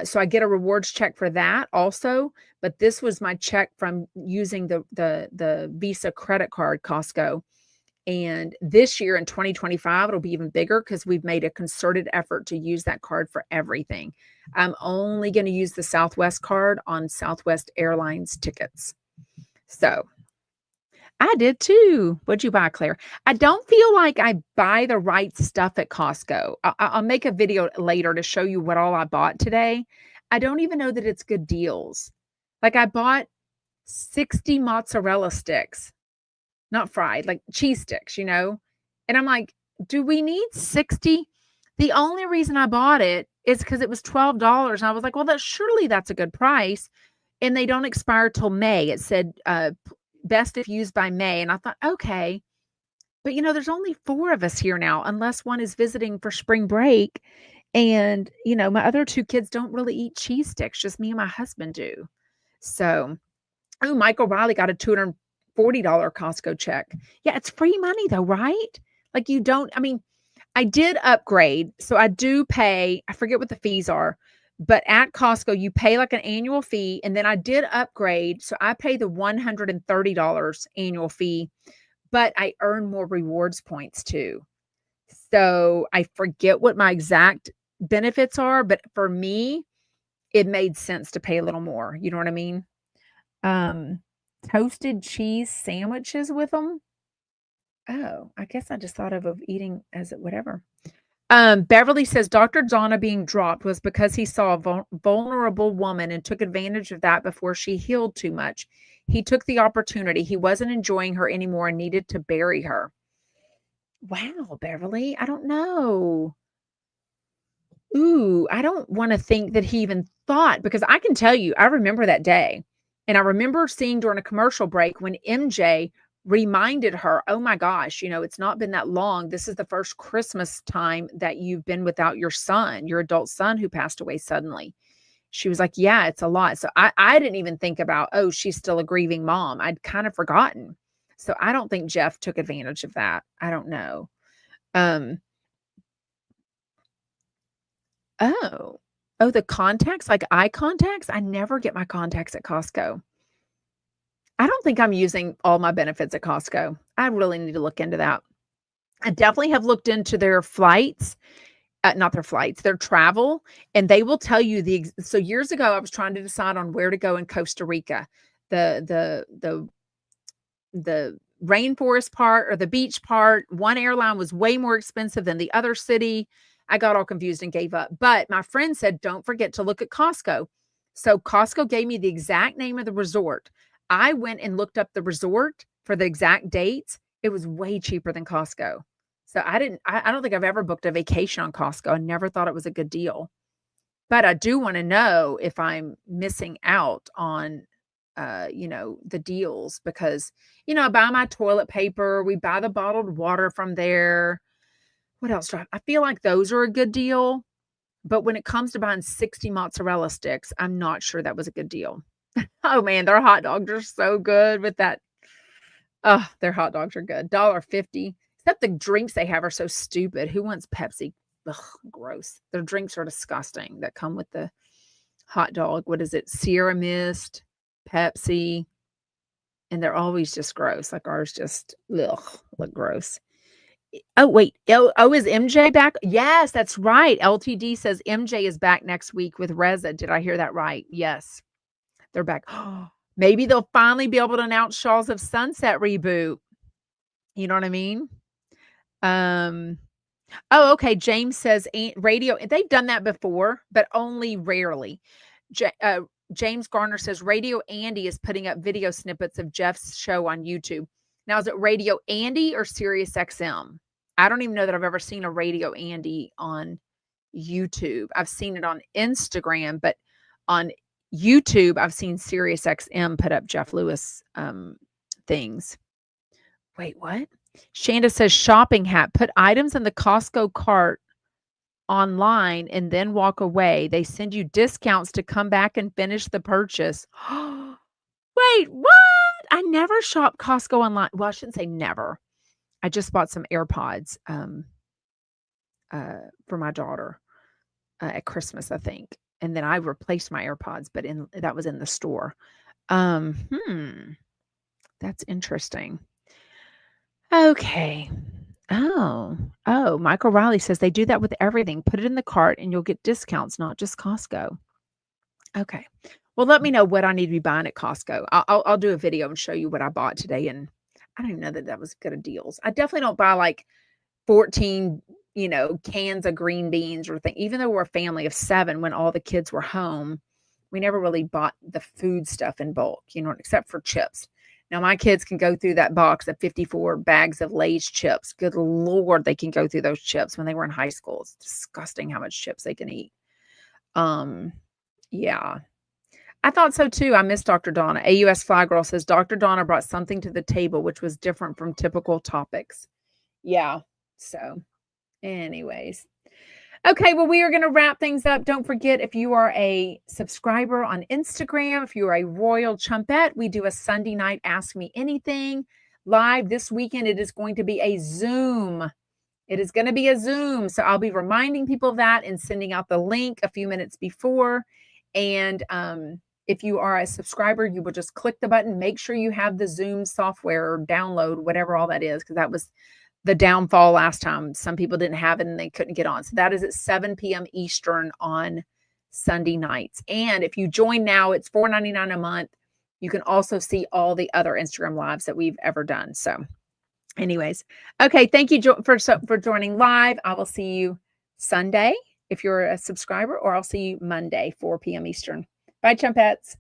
So I get a rewards check for that also, but this was my check from using the Visa credit card Costco. And this year in 2025, it'll be even bigger because we've made a concerted effort to use that card for everything. I'm only going to use the Southwest card on Southwest Airlines tickets. So I did too. What'd you buy, Claire? I don't feel like I buy the right stuff at Costco. I'll make a video later to show you what all I bought today. I don't even know that it's good deals. Like I bought 60 mozzarella sticks. Not fried, like cheese sticks, And I'm like, do we need 60? The only reason I bought it is because it was $12. And I was like, well, surely that's a good price. And they don't expire till May. It said best if used by May. And I thought, okay. But there's only 4 of us here now, unless one is visiting for spring break. And, my other 2 kids don't really eat cheese sticks, just me and my husband do. So, Michael Riley got a $240 Costco check. Yeah, it's free money though, right? Like I did upgrade. So I do pay, I forget what the fees are, but at Costco, you pay like an annual fee. And then I did upgrade. So I pay the $130 annual fee, but I earn more rewards points too. So I forget what my exact benefits are, but for me, it made sense to pay a little more. You know what I mean? Toasted cheese sandwiches with them. Oh, I guess I just thought of eating as whatever. Beverly says Dr. Donna being dropped was because he saw a vulnerable woman and took advantage of that before she healed too much. He took the opportunity. He wasn't enjoying her anymore and needed to bury her. Wow, Beverly, I don't know. Ooh, I don't wanna think that he even thought, because I can tell you, I remember that day, and I remember seeing during a commercial break when MJ reminded her, "Oh my gosh, it's not been that long. This is the first Christmas time that you've been without your son, your adult son who passed away suddenly." She was like, "Yeah, it's a lot." So I didn't even think about, "Oh, she's still a grieving mom." I'd kind of forgotten. So I don't think Jeff took advantage of that. I don't know. Um Oh. Oh, the contacts, like eye contacts? I never get my contacts at Costco. I don't think I'm using all my benefits at Costco. I really need to look into that. I definitely have looked into their flights, not their flights, their travel, and they will tell you so years ago, I was trying to decide on where to go in Costa Rica. The rainforest part or the beach part, one airline was way more expensive than the other city. I got all confused and gave up. But my friend said, don't forget to look at Costco. So Costco gave me the exact name of the resort. I went and looked up the resort for the exact dates. It was way cheaper than Costco. So I don't think I've ever booked a vacation on Costco. I never thought it was a good deal. But I do want to know if I'm missing out on the deals, because I buy my toilet paper, we buy the bottled water from there. What else do I feel like those are a good deal, but when it comes to buying 60 mozzarella sticks, I'm not sure that was a good deal. Oh man, their hot dogs are so good with that. Oh, their hot dogs are good. $1.50. Except the drinks they have are so stupid. Who wants Pepsi? Ugh, gross. Their drinks are disgusting that come with the hot dog. What is it? Sierra Mist, Pepsi, and they're always just gross. Like ours just look gross. Oh, wait. Is MJ back? Yes, that's right. LTD says MJ is back next week with Reza. Did I hear that right? Yes, they're back. Maybe they'll finally be able to announce Shaws of Sunset reboot. You know what I mean? Um, oh, okay. James says radio. They've done that before, but only rarely. James Garner says Radio Andy is putting up video snippets of Jeff's show on YouTube. Now, is it Radio Andy or Sirius XM? I don't even know that I've ever seen a Radio Andy on YouTube. I've seen it on Instagram, but on YouTube, I've seen Sirius XM put up Jeff Lewis things. Wait, what? Shanda says shopping hat. Put items in the Costco cart online and then walk away. They send you discounts to come back and finish the purchase. Wait, what? I never shop Costco online. Well, I shouldn't say never. I just bought some AirPods for my daughter at Christmas, I think. And then I replaced my AirPods, but that was in the store. That's interesting. Okay. Oh, Michael Riley says they do that with everything. Put it in the cart and you'll get discounts, not just Costco. Okay. Well, let me know what I need to be buying at Costco. I'll do a video and show you what I bought today. And I don't even know that was good of deals. I definitely don't buy like 14, cans of green beans or thing. Even though we're a family of 7, when all the kids were home, we never really bought the food stuff in bulk, except for chips. Now, my kids can go through that box of 54 bags of Lay's chips. Good Lord, they can go through those chips when they were in high school. It's disgusting how much chips they can eat. Yeah. I thought so too. I miss Dr. Donna. AUS Fly Girl says Dr. Donna brought something to the table which was different from typical topics. Yeah. So, anyways. Okay, well, we are going to wrap things up. Don't forget, if you are a subscriber on Instagram, if you are a Royal Chumpette, we do a Sunday night Ask Me Anything live this weekend. It is going to be a Zoom. It is going to be a Zoom. So I'll be reminding people of that and sending out the link a few minutes before. And if you are a subscriber, you will just click the button. Make sure you have the Zoom software or download, whatever all that is, because that was the downfall last time. Some people didn't have it and they couldn't get on. So that is at 7 p.m. Eastern on Sunday nights. And if you join now, it's $4.99 a month. You can also see all the other Instagram lives that we've ever done. So anyways, okay. Thank you for joining live. I will see you Sunday if you're a subscriber, or I'll see you Monday, 4 p.m. Eastern. Bye, Chumpettes.